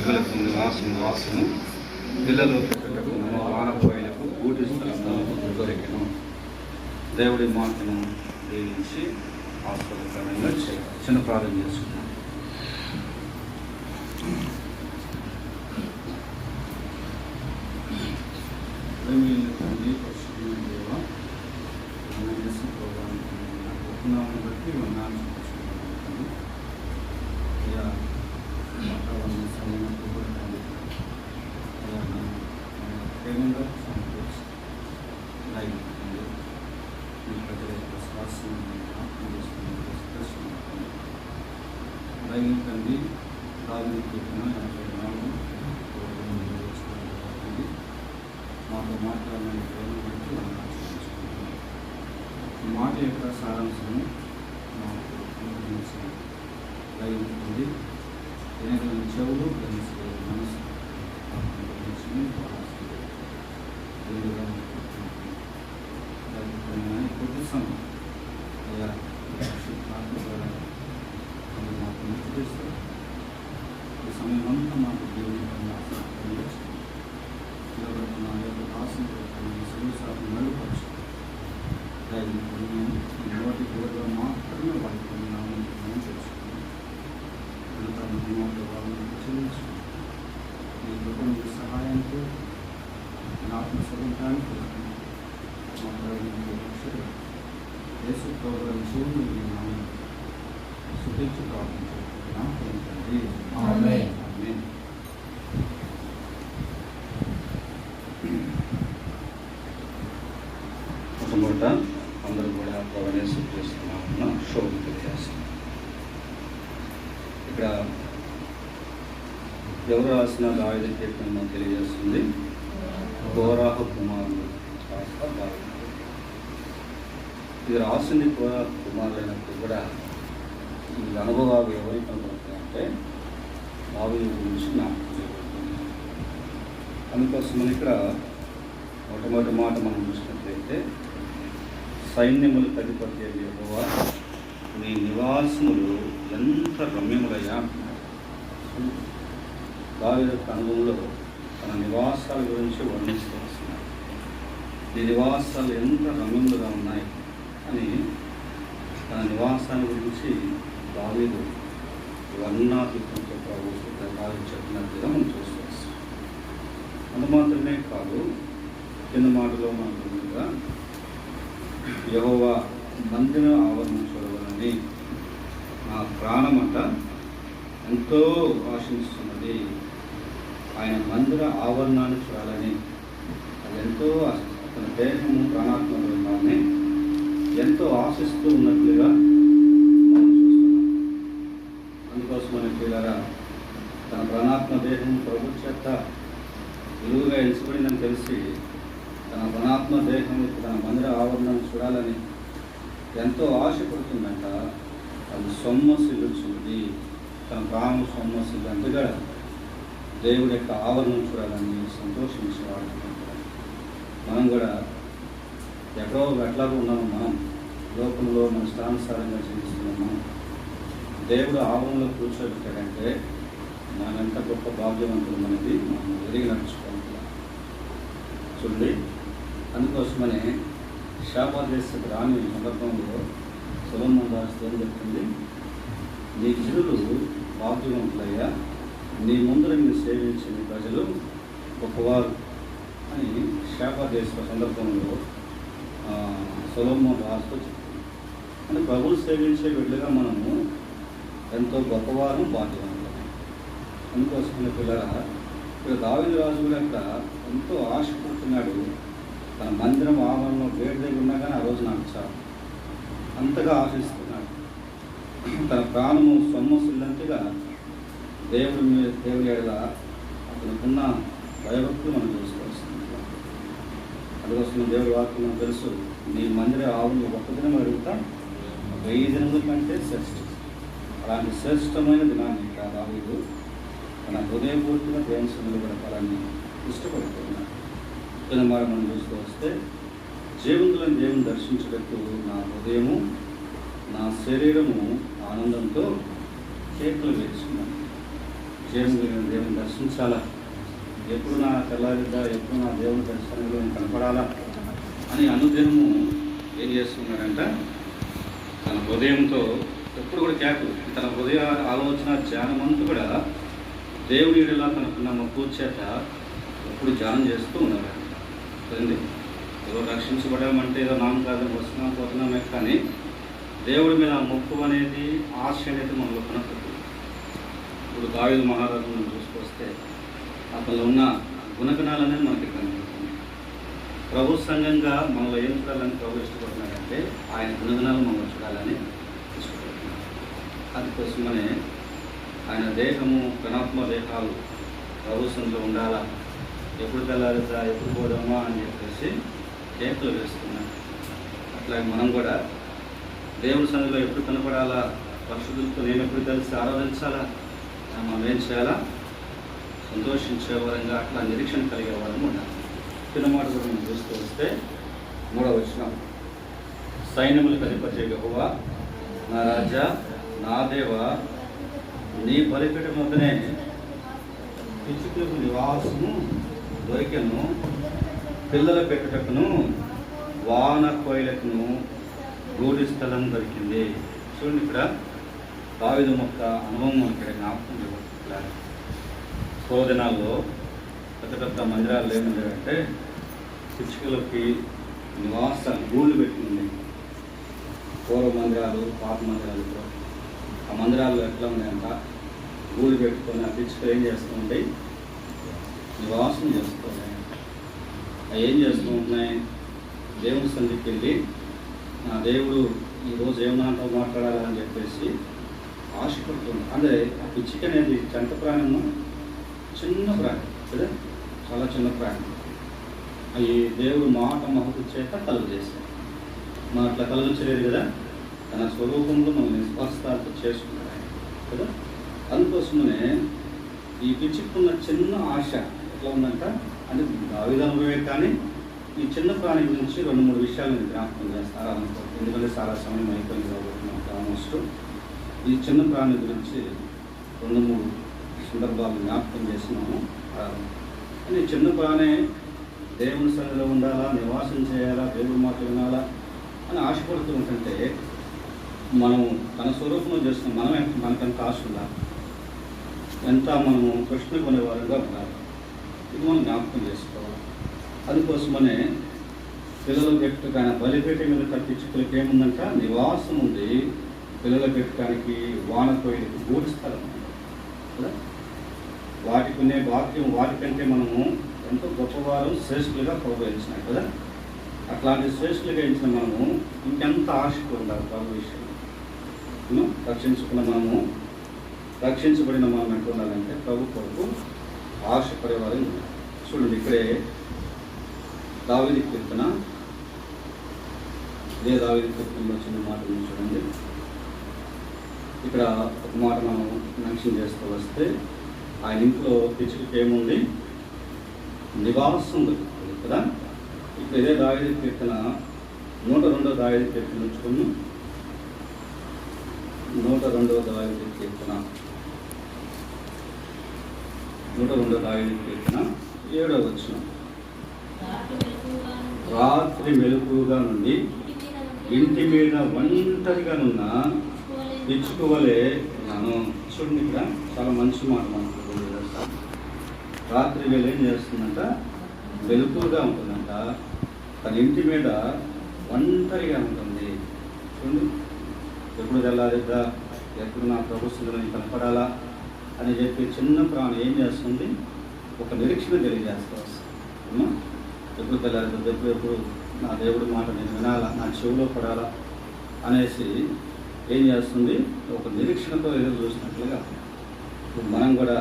పక్షులకు నివాసము పిల్లలు పెట్టటకు వానపోయినకు గూటి స్థలము దొరికెను. దేవుడి మాటను దీవించి ఆస్వాదకరంగా చిన్న ప్రార్థన చేసుకున్నాం. బట్టి ప్రేమగా సమకూర్చి మీ ప్రజల యొక్క శ్వాసం తండ్రి మాతో మాట్లాడాలని ప్రేమ బట్టి ఈ మాట యొక్క సారాంశము మాకు రైతుంది వినగలిగిన చెవులు గ్రహించే మనసు కొద్ది సమయం అయ్యా ద్వారా మాకు మంచి చేస్తారు. ఈ సమయం అంతా మాకు దేవుని నా యొక్క ఆశను సంవత్సరాలు మెరుగుపరచు. నోటి దూరంగా మాత్రమే వారికి నామం చేసుకుని వాళ్ళని చెల్లించుకుని మీ కుటుంబ సహాయంతో ఆత్మస్వరూపానికి మా ప్రయోజనం యేసు ప్రభువుల జీవుని మీ నామం సుఖించి ప్రార్థించుకుంటున్నాం తండ్రి. ఆమేన్. ఆమేన్. మొట్టమొదట అందరూ కూడా ప్రభువుని స్తుతిస్తున్నామన్న శోభ తెలియజేస్తున్నాం. ఇక్కడ ఎవరు రాసిన దావీదు కీర్తన తెలియజేస్తుంది. కోరాహ కుమారుడు దావీదు. ఇది రాసింది కోరాహ కుమారులైనప్పుడు కూడా ఈ అనుభవాలు ఎవరికి కనబడుతున్నాయంటే దావీదు గురించి నాకు తెలియబడుతుంది. అందుకోసమని ఇక్కడ మొట్టమొదటి మాట మనం చూసినట్లయితే సైన్యములు అధిపతి యెహోవా నీ నివాసములు ఎంత రమ్యములయ్యా. దావీదు అనుభవంలో తన నివాసాల గురించి వర్ణిస్తూ వస్తున్నారు. ఈ నివాసాలు ఎంత రమ్యములుగా ఉన్నాయి అని తన నివాసాల గురించి దావీదు వర్ణాతీతంతో దావీదు చెప్పినట్లుగా మనం చూస్తూ వస్తాం. అంత మాత్రమే కాదు, కింద మాటలో మనకుగా యెహోవా మందిర ఆవరణ చూడవాలని నా ప్రాణమట ఎంతో ఆశిస్తున్నది. ఆయన మందిర ఆవరణాన్ని చూడాలని అది ఎంతో తన దేహము ప్రాణాత్మ బృందాన్ని ఎంతో ఆశిస్తూ ఉన్నట్లుగా మనం చూస్తున్నాం. అందుకోసమని పిల్లరా తన ప్రాణాత్మ దేహం ప్రభు చేత విలువగా ఎంచబడిందని తెలిసి తన ప్రాణాత్మ దేహం తన మందిర ఆవరణను చూడాలని ఎంతో ఆశపడుతుందంట. అది సొమ్మసిల్లుచుంది. తన ప్రాణం సొమ్మసిల్లంతగా దేవుడి యొక్క ఆవరణను చూడాలని సంతోషించేవాడు. మనం కూడా ఎక్కడో ఎట్లాగో ఉన్నాము. మనం లోకంలో మన స్థానుసారంగా జీవిస్తున్నాం. మనం దేవుడు ఆవరణలో కూర్చోబెట్టాడంటే మనం ఎంత గొప్ప భాగ్యవంతులు అనేది మనం ఎరిగి నడుచుకోవాలి. చూడండి, అందుకోసమనే శాపదేశకు రాని సందర్భంలో సొలొమోను రాజు ఏం చెప్తుంది, నీ జనులు భాగ్యవంతులయ్యా, నీ ముందర నిన్ను సేవించిన ప్రజలు గొప్పవారు అని శాపదేశ సందర్భంలో సొలొమోను రాజుతో చెప్తుంది. అంటే ప్రభువును సేవించే బిడ్డగా మనము ఎంతో గొప్పవారు భాగ్యవంతులు. అందుకోసమనే పిల్లల ఇక్కడ దావీదు రాజు కూడా ఎంతో ఆశపడుతున్నాడు. తన మందిరం ఆవరణలో వేడి దగ్గర ఉన్నా కానీ ఆ రోజు నాకు చాలు అంతగా ఆశిస్తున్నాడు. తన ప్రాణము సొమ్మసిల్లంతగా దేవుడి ఎడల అతనుకున్న భయభక్తులు మనం చూసుకోవాల్సింది. అందుకోసం దేవుడి వాక్యం మనకు తెలుసు, నీ మందిర ఆవులు ఒక్క దినం అడుగుతా 1000 దినముల కంటే శ్రేష్టం. అలాంటి శ్రేష్టమైన దినాన్ని దావీదు తన హృదయపూర్తిగా దేవుని సన్నిధిలో గడపాలని ఇష్టపడుతున్నాడు. మరి మనం చూస్తూ వస్తే జీవంతులను దేవుని దర్శించటకు నా హృదయము నా శరీరము ఆనందంతో కేకలు వేసుకున్నాను. జీవం కలిగిన దేవుని దర్శించాలా, ఎప్పుడు నా తెల్లారిద్దా, ఎప్పుడు నా దేవుని దర్శనంలో నేను కనపడాలా అని అనుదినము ఏం చేస్తున్నాడంట, తన హృదయంతో ఎప్పుడు కూడా తన హృదయ ఆలోచన ధ్యానమంతా కూడా దేవుడి ఎడల తనకున్న మక్కువ చేత ఎప్పుడు ధ్యానం చేస్తూ ఉన్నారు కదండి. ఏదో రక్షించబడామంటే ఏదో నామకార్థం వస్తున్నాం పోతున్నామే, కానీ దేవుడి మీద మక్కువ అనేది, ఆశ అనేది మనలో కనపడుతుంది. ఇప్పుడు దావీదు మహారాజును చూసుకొస్తే అతనిలో ఉన్న గుణగణాలు అనేది మనకి కనపడుతుంది. ప్రభు సంఘంగా మనలో ఏం చూడాలని ప్రభు ఇష్టపడుతున్నాడంటే ఆయన గుణగణాలు మనం చూడాలని ఇష్టపడుతున్నాడు. అందుకోసమనే ఆయన దేహము ప్రణాత్మ దేహాలు ప్రభు సంఘంలో ఉండాలా, ఎప్పుడు తెల్లారుతా, ఎప్పుడు పోదామా అని చెప్పేసి కేకులు వేస్తున్నాడు. అట్లాగే మనం కూడా దేవుని సన్నిధిలో ఎప్పుడు కనపడాలా, పరిశుద్ధులతో నేను ఎప్పుడు కలిసి ఆరాధించాలా, మనం ఏం చేయాలా, సంతోషించే వరంగా అట్లా నిరీక్షణ కలిగే వారము ఉండాలి. చిన్న మాట కూడా మనం చూస్తూ వస్తే 3వ వచనం, సైన్యములకు అధిపతి యెహోవా నా రాజా నా దేవ, నీ బలిపీఠం వద్దనే పిచ్చుకలకు నివాసము దొరికెను, పిల్లల పెట్టుటకును వాన కోయిలకును గూడి స్థలం దొరికింది. చూడండి, ఇక్కడ దావీదు మొక్క అనుభవం ఇక్కడ జ్ఞాపకం చేయబడుతుంది. శోధనాల్లో పెద్ద పెద్ద మందిరాలు ఏముందంటే పిచ్చుకలకి నివాస గూళ్ళు పెట్టుకుంది. పూర్వ మందిరాలు, పాత మందిరాలు, ఆ మందిరాల్లో ఎట్లా ఉన్నాయంట, గూళ్ళు పెట్టుకొని ఆ పిచ్చుకలు ఏం చేస్తూ ఉంటాయి, నివాసం చేస్తూ ఉన్నాయి. అవి ఏం చేస్తూ ఉంటున్నాయి, దేవుని సన్నిధికి వెళ్ళి నా దేవుడు ఈరోజు ఏమన్నా మాట్లాడాలని చెప్పేసి ఆశపడుతుంది. అంటే ఆ పిచ్చిక అనేది జంట ప్రాణము, చిన్న ప్రాణి కదా, చాలా చిన్న ప్రాణి. అవి దేవుడు మాట మహత్తు చేత కలుగు చేశారు. మనం అట్లా కలుగుచ్చలేదు కదా, తన స్వరూపంలో మనం నిస్పర్శతో చేసుకుంటారు కదా. అందుకోసమనే ఈ పిచ్చికున్న చిన్న ఆశ ఎట్లా ఉందంట అంటే దావీదు అనుభవమే, కానీ ఈ చిన్న ప్రాణి గురించి 2-3 విషయాలు నేను జ్ఞాపకం చేస్తాను అనుకో, ఎందుకంటే చాలా సమయం అయిపోయింది కాబట్టి మనకు ఆల్మోస్ట్ ఈ చిన్న ప్రాణి గురించి 2-3 సందర్భాలు జ్ఞాపకం చేసినాము. కానీ చిన్న ప్రాణి దేవుని సన్నిధిలో ఉండాలా, నివాసం చేయాలా, దేవుడి మాట వినాలా అని ఆశపడుతూ ఉంటుంటే మనం తన స్వరూపంలో చేస్తున్నాం. మనకెంత ఆశ ఉండాలి, ఎంత మనము ప్రశ్న కొనేవారుగా ఉండాలి, ఇది మనం జ్ఞాపకం చేసుకోవాలి. అందుకోసమనే పిల్లలు పెట్టుకాని బలిపేట మీద తప్పించుకులకి ఏముందంట, నివాసం ఉంది. పిల్లలు పెట్టడానికి వాన కోయిలకి గూడి స్థలం కదా. వాటికి ఉండే భాగ్యం వాటికంటే మనము ఎంతో గొప్పవారు, శ్రేష్ఠులుగా ప్రోత్సహించినాయి కదా. అట్లాంటి శ్రేష్ఠులుగా ఇచ్చిన మనము ఇంకెంత ఆశకు ఉండాలి ప్రభు విషయంలో. రక్షించబడిన మనం ఎంత ఉండాలంటే ప్రభు కొరకు ఆశపడేవారు. చూడండి, ఇక్కడే దావీదు కీర్తన, ఇదే దావీదు కీర్తనలో చిన్న మాట చూడండి. ఇక్కడ ఒక మాట మనం మెన్షన్ చేస్తూ వస్తే, ఆయన ఇంట్లో పిచ్చుకకి ఏముంది, నివాసం దొరుకుతుంది కదా. ఇప్పుడు ఇదే దావీదు కీర్తన 102వ దావీదు కీర్తన ఉంచుకుని 102వ దావీదు కీర్తన 102వ దావీదు కీర్తన 7వ వచనం, రాత్రి మెలకువగా నుండి ఇంటి మీద ఒంటరిగానున్న పిచ్చుక వలె ఉన్నాను. చూడండి, ఇక్కడ చాలా మంచి మాట మనకు రాత్రి వేళ ఏం చేస్తుందంట, వెలుతురుగా ఉంటుందంట, తన ఇంటి మీద ఒంటరిగా ఉంటుంది. చూడండి, ఎప్పుడు తెల్లారిద్దా, ఎప్పుడు నా ప్రభుత్వం కనపడాలా అని చెప్పి చిన్న ప్రాణి ఏం చేస్తుంది, ఒక నిరీక్షణ తెలియజేస్తూ వస్తుంది. ఎప్పుడు తెల్లారిద్దా, ఎప్పుడు నా దేవుడి మాట నేను వినాలా, నా చెవిలో పడాలా అనేసి ఏం చేస్తుంది, ఒక నిరీక్షణతో ఎదురు చూసినట్లుగా మనం కూడా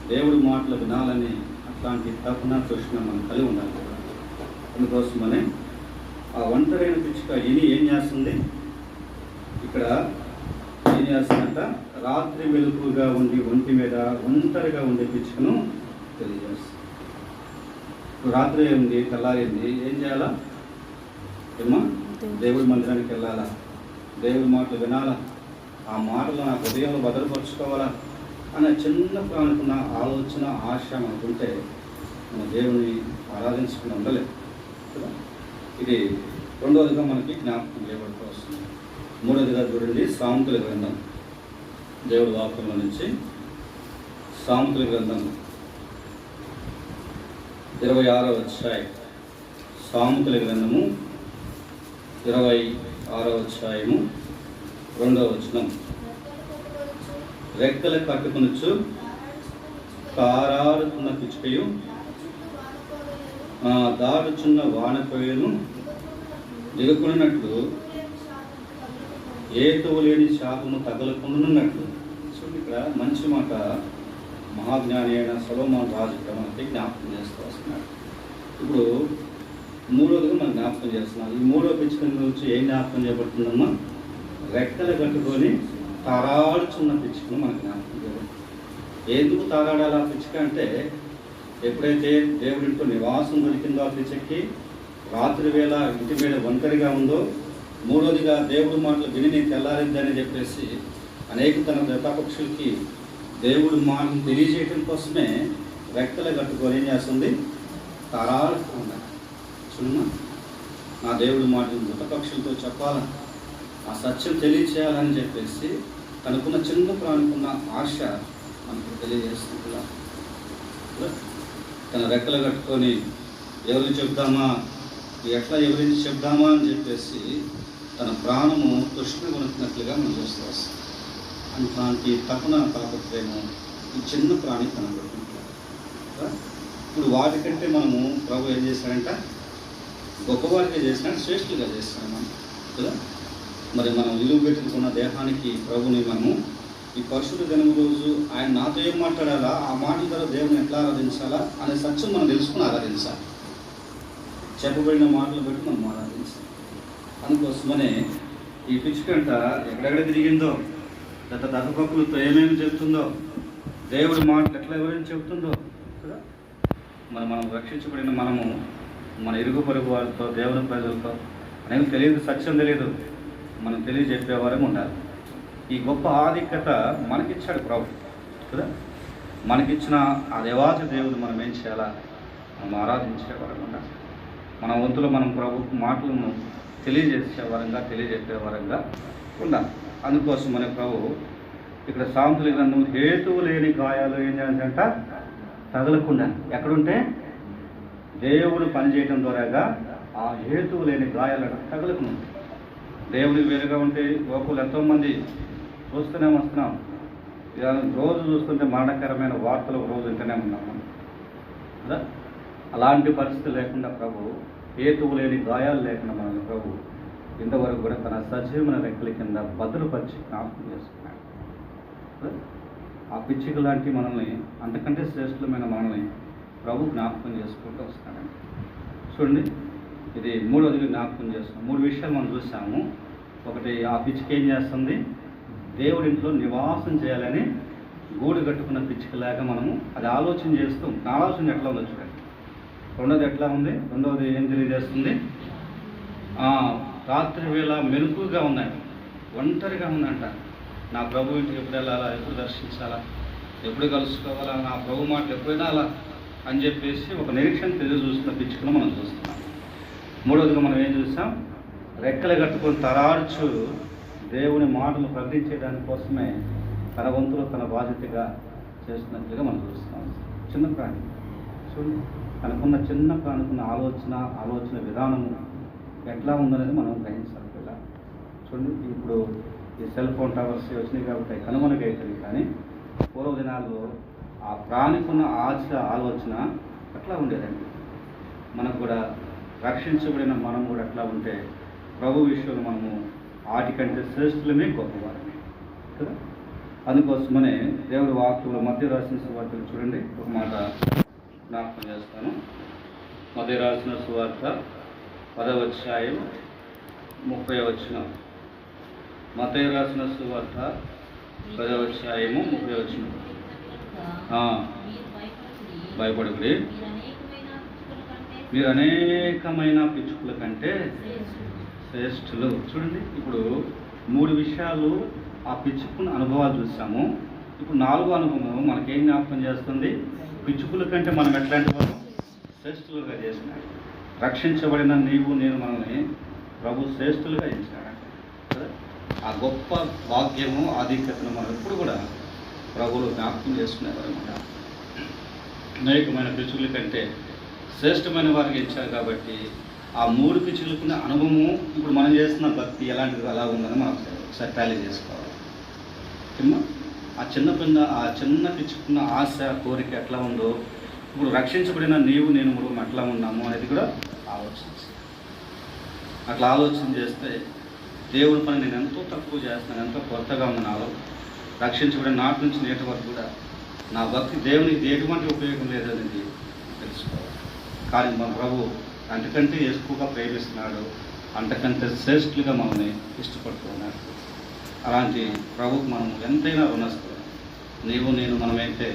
దేవుడి మాటలు వినాలని అట్లాంటి తపన తృష్ణ మనం కలిగి ఉండాలి. అందుకోసమని ఆ ఒంటరైన పిచ్చుక ఏం చేస్తుంది, ఇక్కడ ఏం చేస్తుందంట, రాత్రి వెలుగుగా ఉండి ఒంటి మీద ఒంటరిగా ఉండే పిచ్చుకను తెలియజేస్తుంది. రాత్రి ఉంది, తెల్లారింది, ఏం చేయాలా ఏమో, దేవుడి మందిరానికి వెళ్ళాలా, దేవుడి మాటలు వినాలా, ఆ మాటలు నా హృదయంలో భద్రపరుచుకోవాలా, అనే చిన్న ప్రాణికున్న ఆలోచన, ఆశ మనకుంటే మన దేవుని ఆరాధించకుండా ఉండలేదు కదా. ఇది రెండవదిగా మనకి జ్ఞాపకం చేయబడుతూ వస్తుంది. మూడవదిగా చూడండి, సామెతల గ్రంథం, దేవుడి వాక్యంలో నుంచి సామెతల గ్రంథం 26వ అధ్యాయం. సామెతల గ్రంథము 26వ అధ్యాయము 2వ వచనం. రెక్కలు కట్టుకొనొచ్చు కారాడుతున్న పిచ్చుకయు దాడుచున్న వానకోయను దిగకున్నట్లు ఏతువు లేని శాపము తగలకుండాన్నట్లు. సో ఇక్కడ మంచి మాట మహాజ్ఞాని అయిన సొలొమోను రాజు ఇక్కడ మనకి జ్ఞాపకం చేస్తూ వస్తున్నాడు. ఇప్పుడు మూడవదిగా మనం జ్ఞాపకం చేస్తున్నాం. ఈ మూడవ పిచ్చుక గురించి ఏం జ్ఞాపకం చేయబడుతుందమ్మా? రెక్కలు కట్టుకొని తారాడుచున్న పిచ్చుకను మనకు జ్ఞాపకం చేయబడుతుంది. ఎందుకు తారాడాలి ఆ పిచ్చుక అంటే, ఎప్పుడైతే దేవుడింటో నివాసం దొరికిందో ఆ పిచ్చుకి, రాత్రి వేళ ఇంటి మీద ఒంటరిగా ఉందో, మూడోదిగా దేవుడి మాటలు విని తెల్లారిద్దని చెప్పేసి అనేక తన దత్తపక్షులకి దేవుడి మాటలు తెలియజేయడం కోసమే రెక్కలు కట్టుకొని ఏం చేస్తుంది? తారాడుతూ ఉండాలి. చూడమ్మా, నా దేవుడి మాటలు దత్తపక్షులతో చెప్పాలని, ఆ సత్యం తెలియచేయాలని చెప్పేసి తనకున్న చిన్న ప్రాణికున్న ఆశ మనకు తెలియజేస్తుందా? తన రెక్కలు కట్టుకొని ఎవరికి చెప్దామా, ఎట్లా ఎవరించి చెప్దామా అని చెప్పేసి తన ప్రాణము తృష్ణ కొనుక్కున్నట్లుగా మనం చూస్తూ వస్తాం. అలాంటి తపన తాపత్రయము ఈ చిన్న ప్రాణి కనబడుతుంటారు. ఇప్పుడు వాటికంటే మనము ప్రభు ఏం చేశారంట? గొప్పవారిగా చేసినాడు, శ్రేష్ఠులుగా చేస్తాం మనం కదా. మరి మనం విలువ పెట్టుకున్న దేహానికి ప్రభుని మనము ఈ పరిశుద్ధ దినం రోజు ఆయన నాతో ఏం మాట్లాడాలా, ఆ మాట ద్వారా దేవుని ఎట్లా ఆరాధించాలా అనే సత్యం మనం తెలుసుకుని ఆరాధించాలి. చెప్పబడిన మాటలు బట్టి మనం ఆరాధించాలి. అందుకోసమనే ఈ పిచ్చుకంట ఎక్కడెక్కడ తిరిగిందో, గత దశపక్కులతో ఏమేమి చెప్తుందో, దేవుడి మాటలు ఎట్లా ఎవరైనా చెప్తుందో కదా. మనం రక్షించబడిన మనము మన ఇరుగు పొరుగు వారితో, దేవుని ప్రజలతో అనేక తెలియదు, సత్యం తెలియదు, మనం తెలియజెప్పేవారం ఉండాలి. ఈ గొప్ప ఆధిక్యత మనకిచ్చాడు ప్రభు కదా. మనకిచ్చిన ఆ దేవాది దేవుడు మనం ఏం చేయాలా? మనం ఆరాధించేవారం ఉండాలి. మన వంతులో మనం ప్రభు మాటలను తెలియజేసేవారంగా, తెలియజెప్పేవారంగా ఉండాలి. అందుకోసం మన ప్రభు ఇక్కడ సామెతల గ్రంథం హేతువు లేని గాయాలు ఏం చేయాలంట? తగలకుండా. ఎక్కడుంటే దేవుడు పనిచేయటం ద్వారాగా ఆ హేతువు లేని గాయాలను తగలకుండా. దేవుడికి వేరుగా ఉంటే గోపులు ఎంతోమంది చూస్తూనే వస్తున్నాం. రోజు చూస్తుంటే మరణకరమైన వార్తలు రోజు వింటూనే ఉన్నాం మనం కదా. అలాంటి పరిస్థితి లేకుండా ప్రభు, హేతువు లేని గాయాలు లేకుండా మన ప్రభు ఇంతవరకు కూడా తన సజీవమైన రెక్కల కింద భద్రపరిచి జ్ఞాపకం చేసుకున్నాడు. ఆ పిచ్చిక లాంటి మనల్ని, అంతకంటే శ్రేష్ఠమైన మనల్ని ప్రభు జ్ఞాపకం చేసుకుంటూ వస్తున్నాడండి. చూడండి, ఇది మూడవది జ్ఞాపకం చేస్తున్నాం. 3 విషయాలు మనం చూసాము. ఒకటి, ఆ పిచ్చిక ఏం చేస్తుంది? దేవుడింట్లో నివాసం చేయాలని గూడు కట్టుకున్న పిచ్చికలాగా మనము అది ఆలోచన చేస్తూ, ఆలోచన ఎట్లా ఉందో చూడండి. రెండోది ఎట్లా ఉంది? రెండవది ఏం తెలియజేస్తుంది? రాత్రి వేళ మెరుపుగా ఉన్నాయి, ఒంటరిగా ఉందంట. నా ప్రభు ఇంటికి ఎప్పుడు వెళ్ళాలా, ఎప్పుడు దర్శించాలా, ఎప్పుడు కలుసుకోవాలా, నా ప్రభు మాటలు ఎప్పుడు వినాలా అని చెప్పేసి ఒక నిరీక్షణ తెలియజూస్తున్న పిచ్చుకను మనం చూస్తున్నాం. మూడవదిగా మనం ఏం చూస్తాం? రెక్కలు కట్టుకొని తరాడుచు దేవుని మాటలు ప్రకటించే దానికోసమే తన వంతులో తన బాధ్యతగా చేస్తున్నట్లుగా మనం చూస్తున్నాం. చిన్న ప్రాణి చూడండి, తనకున్న చిన్న ప్రాణికున్న ఆలోచన విధానము ఎట్లా ఉందనేది మనం గ్రహించాలి కదా. చూడండి, ఇప్పుడు ఈ సెల్ ఫోన్ టవర్స్ వచ్చినాయి కాబట్టి కనుమరుగైతుంది. కానీ పూర్వ దినాల్లో ఆ ప్రాణికున్న ఆలోచన అట్లా ఉండేదండి. మనకు కూడా రక్షించబడిన మనం కూడా అట్లా ఉంటే ప్రభు విషయంలో మనము వాటికంటే శ్రేష్ఠులమే, గొప్పవారమే కదా. అందుకోసమనే దేవుడి వాక్యంలో మధ్య రాసిన సువార్తలు చూడండి, ఒక మాట జ్ఞాపకం చేస్తాను. మధ్య రాసిన సువార్త 10వ అధ్యాయం 30వ వచనం. మత్తయి రాసిన సువార్త 10వ అధ్యాయము 30వ వచనం. భయపడకుడి, మీరు అనేకమైన పిచ్చుకల కంటే శ్రేష్ఠులు. చూడండి, ఇప్పుడు 3 విషయాలు ఆ పిచ్చుకున్న అనుభవాలు చూసాము. ఇప్పుడు 4వ అనుభవం మనకేం జ్ఞాపకం చేస్తుంది? పిచ్చుకుల కంటే మనం ఎట్లాంటి వారు? శ్రేష్ఠులుగా చేసినాడు. రక్షించబడిన నీవు నేను మనల్ని ప్రభు శ్రేష్ఠులుగా చేసినాడు కదా. ఆ గొప్ప భాగ్యము ఆధిక్యతను మనం ఎప్పుడు కూడా ప్రభువులు జ్ఞాపకం చేసుకునేవారు అనమాట. అనేకమైన పిచ్చుకుల కంటే శ్రేష్టమైన వారికి ఇచ్చారు కాబట్టి ఆ 3 పిచ్చుకులకున్న అనుభవము ఇప్పుడు మనం చేస్తున్న భక్తి ఎలాంటిది అలా ఉందని మనం ఒకసారి టాలీ చేసుకోవాలి. ఆ చిన్న పిచ్చుకున్న ఆశ కోరిక ఎట్లా ఉందో ఇప్పుడు రక్షించబడిన నీవు నేను మనం ఎట్లా ఉన్నాము అనేది కూడా ఆలోచించి అట్లా ఆలోచన చేస్తే దేవుడి పని నేను ఎంతో తక్కువ చేస్తున్నాను, ఎంతో కొత్తగా ఉంది నాలో. రక్షించబడిన నాటి నుంచి నేటి వరకు కూడా నా భక్తి దేవునికి ఎటువంటి ఉపయోగం లేదనేది తెలుసుకోవాలి. కానీ మన ప్రభు అంతకంటే ఎక్కువగా ప్రేమిస్తున్నాడు, అంతకంటే శ్రేష్ఠులుగా మనల్ని ఇష్టపడుతున్నాడు. అలాంటి ప్రభుకు మనం ఎంతైనా రుణస్తులు. నీవు నేను మనమైతే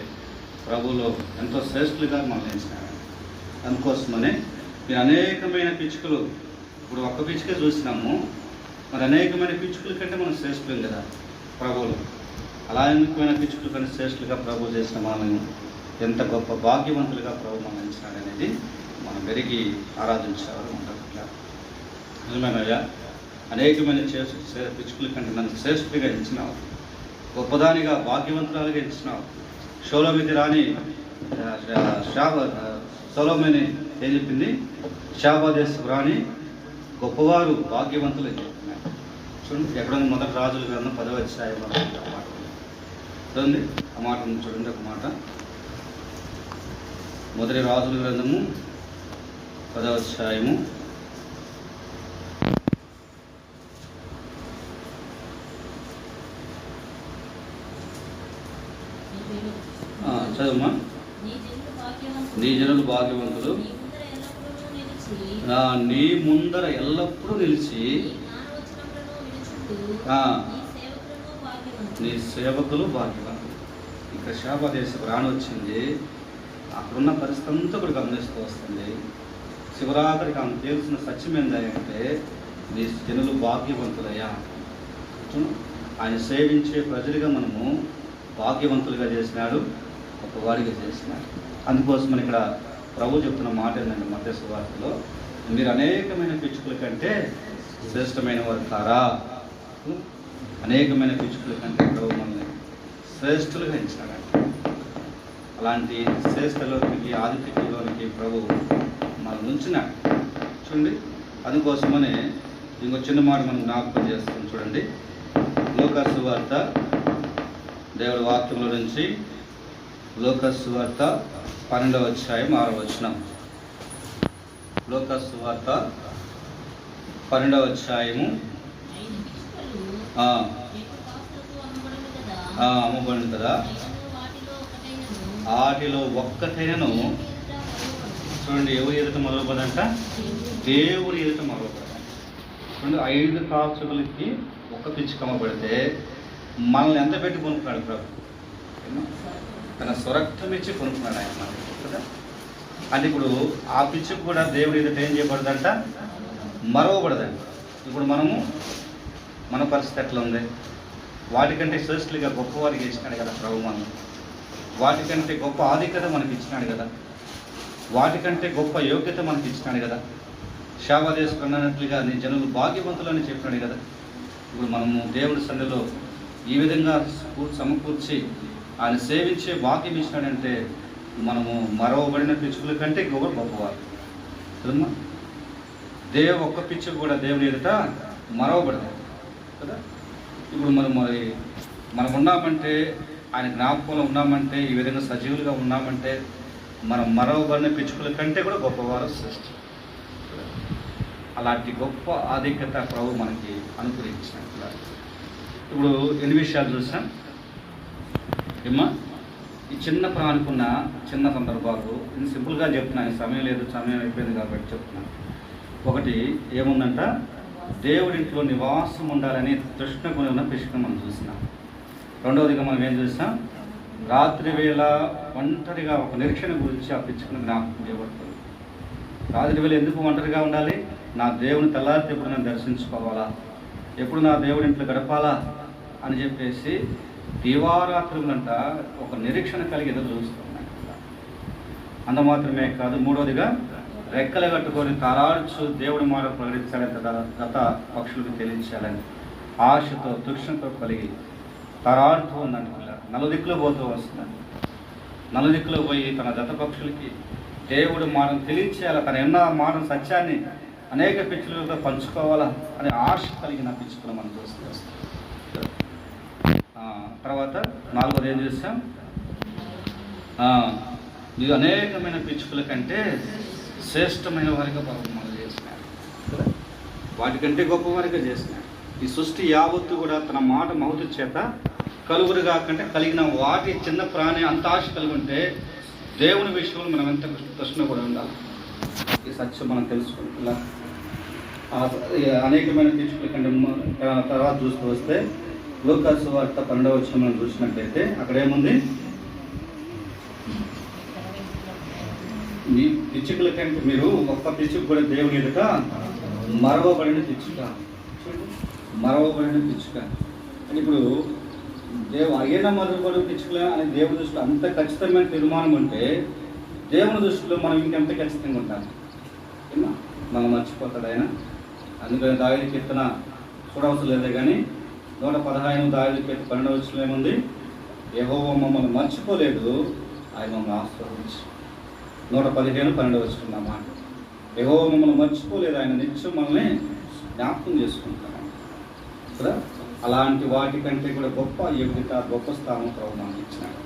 ప్రభువులో ఎంతో శ్రేష్ఠులుగా మనం ఎంచినాడు. అందుకోసమనే మీరు అనేకమైన పిచ్చుకలు, ఇప్పుడు ఒక్క పిచ్చుకే చూసినాము, మరి అనేకమైన పిచ్చుకల కంటే మనం శ్రేష్ఠులం కదా ప్రభువులు. అలా అనేకమైన పిచ్చుకల కంటే శ్రేష్ఠులుగా ప్రభు చేసిన మనం ఎంత గొప్ప భాగ్యవంతులుగా ప్రభు మనం ఎంచినాడు అనేది మనం పెరిగి ఆరాధించేవారు ఉంటారు. నిజమేనయ్యా, అనేకమైన పిచ్చుకల కంటే నన్ను శ్రేష్ఠుడిగా ఎంచినావు, గొప్పదానిగా భాగ్యవంతురాలుగా ఎంచినావు. షోలోమితి రాణి సొలొమోని ఏం చెప్పింది? షాబాదేశపు రాణి గొప్పవారు భాగ్యవంతులు అని చెప్తున్నారు. చూడండి, ఎక్కడైనా మొదటి రాజుల గ్రంథం 10వ అధ్యాయం మాట చూడండి. ఆ మాట చూడండి, ఒక మాట. మొదటి రాజుల గ్రంథము 10వ అధ్యాయము చదువుమా. నీ జనులు భాగ్యవంతులు, నీ ముందర ఎల్లప్పుడూ నిలిచి నీ సేవకులు భాగ్యవంతులు. ఇక్కడ శాపదేశపు రాణి వచ్చింది, అక్కడున్న పరిస్థితి అంతా కూడా గమనిస్తూ వస్తుంది. శివరాత్రికి ఆమె తెలిసిన సత్యం ఏంటంటే నీ జనులు భాగ్యవంతులయ్యా. ఆయన సేవించే ప్రజలుగా మనము భాగ్యవంతులుగా చేసినాడు, గొప్పవాడిగా చేసినాడు. అందుకోసమని ఇక్కడ ప్రభు చెప్తున్న మాట ఏంటంటే మత్తయి సువార్తలో, మీరు అనేకమైన పిచ్చుకల కంటే శ్రేష్టమైన వారు కారా. అనేకమైన పిచ్చుకల కంటే ప్రభు మనల్ని శ్రేష్ఠులుగా ఎంచాడంట. అలాంటి శ్రేష్ఠలోనికి ఆధిక్యంలోనికి ప్రభు మనం ఉంచినాడు. చూడండి, అందుకోసమనే ఇంకో చిన్న మాట మనం జ్ఞాపకం చేస్తాం. చూడండి, లూకా సువార్త దేవుడి వాక్యంలో నుంచి లూకా సువార్త 12వ అధ్యాయం 6వ వచనం. లూకా సువార్త 12వ అధ్యాయము అమ్మబడి కదా. వాటిలో ఒక్కటైనను చూడండి, ఎవరి ఎదుట మొదలుపదంట? దేవుడి ఎదుట మొదలుపదంట. చూడండి, 5 కాచుకలకి ఒక్క పిచ్చుక అమ్మబడితే మనల్ని ఎంత పెట్టి కొనుక్కున్నాడు ప్రభు? తన స్వరక్తం ఇచ్చి కొనుక్కున్నాడు ఆయన మనకి కదా. అంటే ఇప్పుడు ఆ పిచ్చుకు కూడా దేవుడి ఎదుట ఏం చేయబడదంట? మరవబడదంట. ఇప్పుడు మన పరిస్థితి ఎట్లా ఉంది? వాటికంటే శ్రేష్ఠులుగా గొప్పవారికి ఇచ్చినాడు కదా ప్రభు. మనం వాటికంటే గొప్ప ఆధిక్యత మనకి ఇచ్చినాడు కదా, వాటికంటే గొప్ప యోగ్యత మనకి ఇచ్చినాడు కదా. శాపదేశం అన్నట్లుగా నీ జనులు భాగ్యవంతులు అని చెప్పినాడు కదా. ఇప్పుడు మనము దేవుడి సన్నిధిలో ఈ విధంగా సమకూర్చి ఆయన సేవించే భాగ్యం ఇచ్చినాడంటే మనము మరవబడిన పిచ్చుకల కంటే ఇంకొక గొప్పవారు కదమ్మా. ఒక్క పిచ్చుకు కూడా దేవుని ఎదుట మరవబడదు కదా. ఇప్పుడు మనం ఉన్నామంటే, ఆయన జ్ఞాపకంలో ఉన్నామంటే, ఈ విధంగా సజీవులుగా ఉన్నామంటే మనం మరవబడిన పిచ్చుకల కంటే కూడా గొప్పవారు సృష్టి. అలాంటి గొప్ప ఆధిక్యత ప్రభు మనకి అనుగ్రహించినట్లు. ఇప్పుడు ఎన్ని విషయాలు చూసాం ఏమ్మా? ఈ చిన్న ప్రాణికున్న చిన్న సందర్భాలు నేను సింపుల్గా చెప్తున్నాను, సమయం లేదు, సమయం అయిపోయింది కాబట్టి చెప్తున్నాను. ఒకటి ఏముందంట? దేవుడింట్లో నివాసం ఉండాలని తృష్ణ కొని ఉన్న పిచ్చుకను మనం చూసినాం. రెండవదిగా మనం ఏం చూసాం? రాత్రి వేళ ఒంటరిగా ఒక నిరీక్షణ గురించి ఆ పిచ్చుకను జ్ఞాపకం చేయబడుతుంది. రాత్రి వేళ ఎందుకు ఒంటరిగా ఉండాలి? నా దేవుని తెల్లారితే ఎప్పుడు నేను దర్శించుకోవాలా, ఎప్పుడు నా దేవుడి ఇంట్లో గడపాలా అని చెప్పేసి దివారాత్రులంట ఒక నిరీక్షణ కలిగి ఎదురు చూస్తున్నాయి. అంత మాత్రమే కాదు, మూడవదిగా రెక్కలు కట్టుకొని తారాడుచు దేవుడి మాట ప్రకటించాలని గత పక్షులకు తెలియచేయాలని ఆశతో తృష్ణతో కలిగి తారాడుతూ ఉందండి. పిల్ల నలుదిక్కులు పోతూ వస్తుందండి. నలుదిక్కులు పోయి తన జత పక్షులకి దేవుడి మాటను తెలియచేయాలి, తన ఎన్న మాటను సత్యాన్ని అనేక పిచ్చులతో పంచుకోవాలా అనే ఆశ కలిగిన పిచ్చుకలు మనం చూస్తూ వస్తాం. తర్వాత నాలుగోది ఏం చేస్తాం, ఇది అనేకమైన పిచ్చుకల కంటే శ్రేష్టమైన వారిగా మనం చేసినాడు, వాటికంటే గొప్ప వారిగా చేసినాడు. ఈ సృష్టి యావత్తు కూడా తన మాట మహత్తు చేత కలుగురు కాకంటే కలిగిన వాటి చిన్న ప్రాణి అంత ఆశ కలిగి ఉంటే దేవుని విషయంలో మనం ఎంత కృష్ణ కూడా ఉండాలి. ఈ సత్యం మనం తెలుసుకుంటున్నా. అనేకమైన పిచ్చుకల కంటే తర్వాత చూస్తూ వస్తే లూకాసు వార్త 12వ వచనం మనం చూసినట్లయితే అక్కడ ఏముంది, మీ పిచ్చుకల కంటే మీరు ఒక్క పిచ్చుక కూడా దేవుని ఎదుట మరవబడిన పిచ్చుక, మరవబడిన పిచ్చుక అని. ఇప్పుడు అయ్యేన మరవబడిన పిచ్చుకల అని దేవుని దృష్టిలో అంత ఖచ్చితమైన తీర్మానం ఉంటే దేవుని దృష్టిలో మనం ఇంకెంత ఖచ్చితంగా ఉంటాం. మనం మర్చిపోతాడు ఆయన. అందుకని దావీదు కీర్తన చూడవలసిన లేదే కానీ 115 దావీదు కీర్తన 12వ వచనం ఏముంది, యెహోవా మమ్మల్ని మర్చిపోలేదు, ఆయన మమ్మల్ని ఆశీర్వదించి. 115 12వ వచనం అన్నమాట. యెహోవా మమ్మల్ని మర్చిపోలేదు, ఆయన నిత్యం మనల్ని జ్ఞాపకం చేసుకుంటాను కదా. అలాంటి వాటికంటే కూడా గొప్ప యోగ్యత, గొప్ప స్థానం ప్రభు మనకి ఇచ్చినాడు.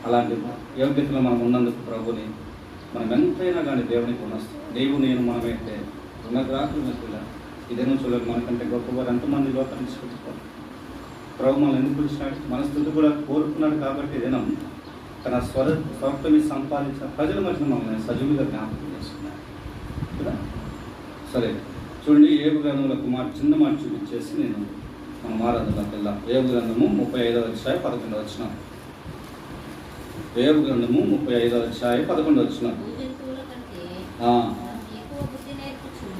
అలాంటి యోగ్యతలో మనం ఉన్నందుకు ప్రభుని మనం ఎంతైనా కానీ దేవునికి ఉన్నస్తాం. నీవు నేను మనమైతే ఉన్నగ్రాకులు మెత్తుల ఇదేనో చూడలేదు, మనకంటే గొప్పవారు ఎంతమంది లోకాన్ని తీసుకుంటున్నారు. ప్రభు మనల్ని ఎందుకు పిలిచినాడు, మన స్థితి కూడా కోరుకున్నాడు. కాబట్టి దినం తన స్వరక్తమి సంపాదించిన ప్రజల మధ్య మనల్ని సజీవులుగా జ్ఞాపకం చేసుకున్నాడు కదా. సరే చూడండి, ఏబు గ్రంథంలో చిన్న మాట చూపించేసి నేను మనం ఆరాధనలోకి వెళ్దాం. ఏబు గ్రంథము 35వ అధ్యాయం 11వ వచనం. ఏబు గ్రంథము 35వ అధ్యాయం 11వ వచనం.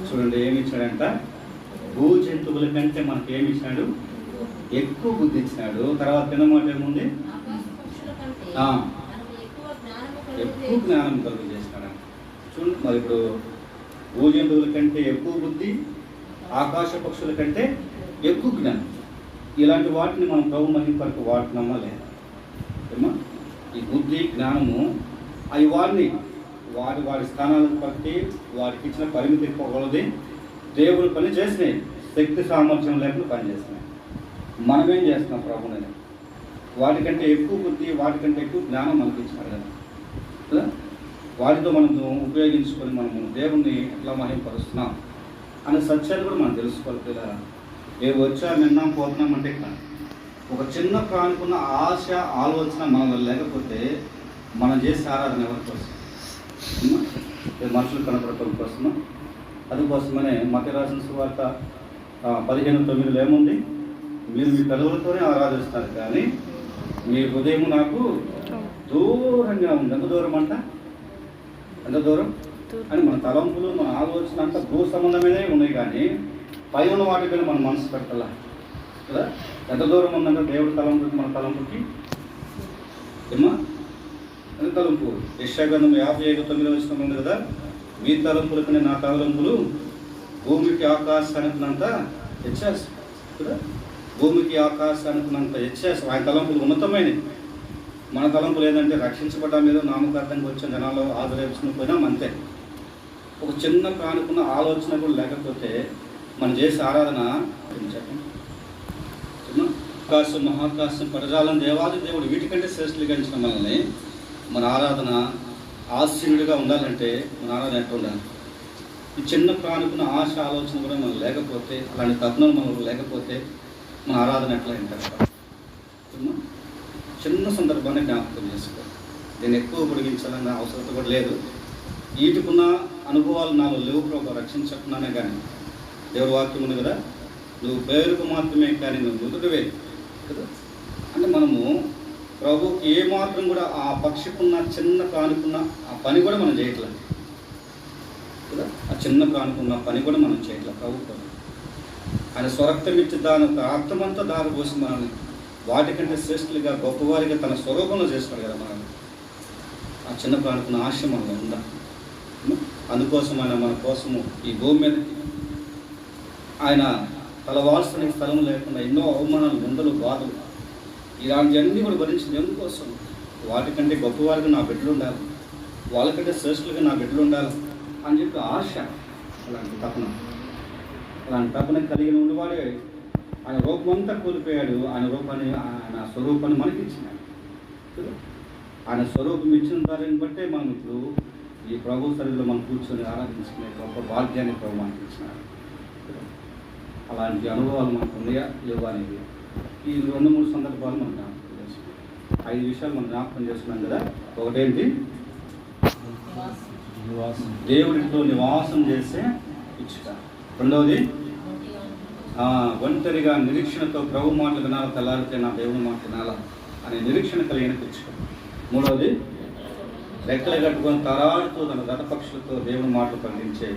చూడండి ఏమి ఇచ్చాడంట, భూ జంతువుల కంటే మనకి ఏమి ఇచ్చాడు, ఎక్కువ బుద్ధి ఇచ్చినాడు. తర్వాత కింద మాట ఏముంది, ఎక్కువ జ్ఞానం కలుగు చేసినాడు. చూడండి మరి ఇప్పుడు భూ జంతువుల కంటే ఎక్కువ బుద్ధి, ఆకాశ పక్షుల కంటే ఎక్కువ జ్ఞానం. ఇలాంటి వాటిని మనం ప్రభు మహిమ కొరకు వాడుతున్నామా లేదా? ఏమా ఈ బుద్ధి జ్ఞానము అవి వారి స్థానాలను బట్టి వారికి ఇచ్చిన పరిమితి కొలది దేవుడు పని చేసినాయి, శక్తి సామర్థ్యం లేకుండా పనిచేస్తున్నాయి. మనమేం చేస్తున్నాం ప్రభుని, వాటికంటే ఎక్కువ బుద్ధి, వాటికంటే ఎక్కువ జ్ఞానం మనకి ఇచ్చినారు కదా. వాటితో మనం ఉపయోగించుకొని మనము దేవుణ్ణి ఎట్లా మహిమపరుస్తున్నాం అనే సత్యాలు కూడా మనం తెలుసుకోవాలి. పిల్లరా, ఏవి వచ్చా విన్నాం పోతున్నామంటే ఒక చిన్న ప్రాణికున్న ఆశ ఆలోచన మనలో లేకపోతే మనం చేసే ఆరాధన ఎవరి కోసం, మనుషులు కనపడటం కోసమా? అందుకోసమనే మత్తయి రాసిన సువార్త 15:9 ఏముంది, మీరు మీ పెదవులతోనే ఆరాధిస్తారు కానీ మీ హృదయం నాకు దూరంగా ఉంది. ఎంత దూరం అంట, ఎంత దూరం అని మన తలంపులు, మన ఆలోచన అంతా భూ సంబంధమైనవి ఉన్నాయి కానీ పై ఉన్న వాటిపైన మన మనసు పెట్టాలా కదా. ఎంత దూరం ఉందంటే దేవుడి తలంపుకి మన తలంపుకి ఏమా ఎంత తలంపు. యెషయా గ్రంథం 55:9 వచనం ఉంది కదా, మీ తలంపుల కన్నా నా తలంపులు భూమికి ఆకాశానికినంత వ్యత్యాసం కదా. భూమికి ఆకాశానికినంత వ్యత్యాసం. ఆయన తలంపులు ఉన్నతమైనవి. మన తలంపులు ఏంటంటే రక్షించబడ్డా మీద నామకార్థంగా వచ్చిన జనాలు ఆదరించిన పోయినా అంతే. ఒక చిన్న ప్రాణికున్న ఆలోచన కూడా లేకపోతే మనం చేసే ఆరాధన చెప్పండి. ఆకాశం, మహాకాశం, పరజాలం, దేవాది దేవుడు వీటికంటే శ్రేష్ఠులుగా ఇచ్చిన మనల్ని మన ఆరాధన ఆశీనుడిగా ఉండాలంటే మన ఆరాధన ఎట్లా ఉండాలి? ఈ చిన్న ప్రాణికున్న ఆశ ఆలోచన కూడా మనం లేకపోతే, అలాంటి తత్నం మనకు లేకపోతే మన ఆరాధన ఎట్లా ఉంటారు? చిన్న సందర్భాన్ని జ్ఞాపకం చేసుకో. దీన్ని ఎక్కువ పొడిగించాలన్న అవసరం కూడా లేదు. వీటికున్న అనుభవాలు నాలో లేవు ప్రభు, రక్షించకున్నానే కానీ దేవుడి వాక్యం ఉంది కదా, నువ్వు పేరుకు మాత్రమే కానీ నువ్వు మృతుడివే కదా. అంటే మనము ప్రభుకి ఏమాత్రం కూడా ఆ పక్షికున్న చిన్న ప్రాణికున్న ఆ పని కూడా మనం చేయట్లేదు కదా. ఆ చిన్న ప్రాణికున్న పని కూడా మనం చేయట్లేదు. ప్రభు ఆయన స్వరక్తం ఇచ్చి దాని అర్థమంతా దారిపోసి మనల్ని వాటికంటే శ్రేష్ఠులుగా గొప్పవారిగా తన స్వరూపంలో చేస్తున్నాడు కదా మనం. ఆ చిన్న ప్రాణకున్న ఆశ మనలో ఉందా? అందుకోసం ఆయన మన కోసము ఈ భూమి మీదకి ఆయన తలవాల్సిన స్థలం లేకుండా ఎన్నో అవమానాలు, నిందలు, బాధలు ఇలాంటివన్నీ కూడా భరించింది ఎందుకోసం? వాటికంటే గొప్పవారికి నా బిడ్డలు ఉండాలి, వాళ్ళకంటే శ్రేష్ఠులుగా నా బిడ్డలు ఉండాలి అని చెప్పి ఆశ. అలాంటి తపన కలిగిన ఉన్నవాడే ఆయన రూపం అంతా కోల్పోయాడు. ఆయన రూపాన్ని, ఆయన స్వరూపాన్ని మనకి ఇచ్చినాడు. ఆయన స్వరూపం ఇచ్చిన దానిని బట్టే మనం ఇప్పుడు ఈ ప్రభు సన్నిధిలో మనం కూర్చొని ఆరాధించుకునే గొప్ప భాగ్యాన్ని ప్రభు మనకి ఇచ్చినాడు. అలాంటి అనుభవాలు మనకు ఉన్నాయా లేవా అనేది ఈ 2-3 సందర్భాలు మనం జ్ఞాపకం చేసుకున్నాం. 5 విషయాలు మనం జ్ఞాపకం చేసుకున్నాం కదా. ఒకటేంటి? దేవుడితో నివాసం చేసే ఇచ్చుట. రెండవది ఒంటరిగా నిరీక్షణతో ప్రభు మాటలు వినాలి, తెల్లారితే నా దేవుని మాట వినాలా అనే నిరీక్షణ కలిగిన ఇచ్చుట. మూడవది రెక్కలు కట్టుకొని తరాడుతూ తన గతపక్షులతో దేవుని మాటలు పండించే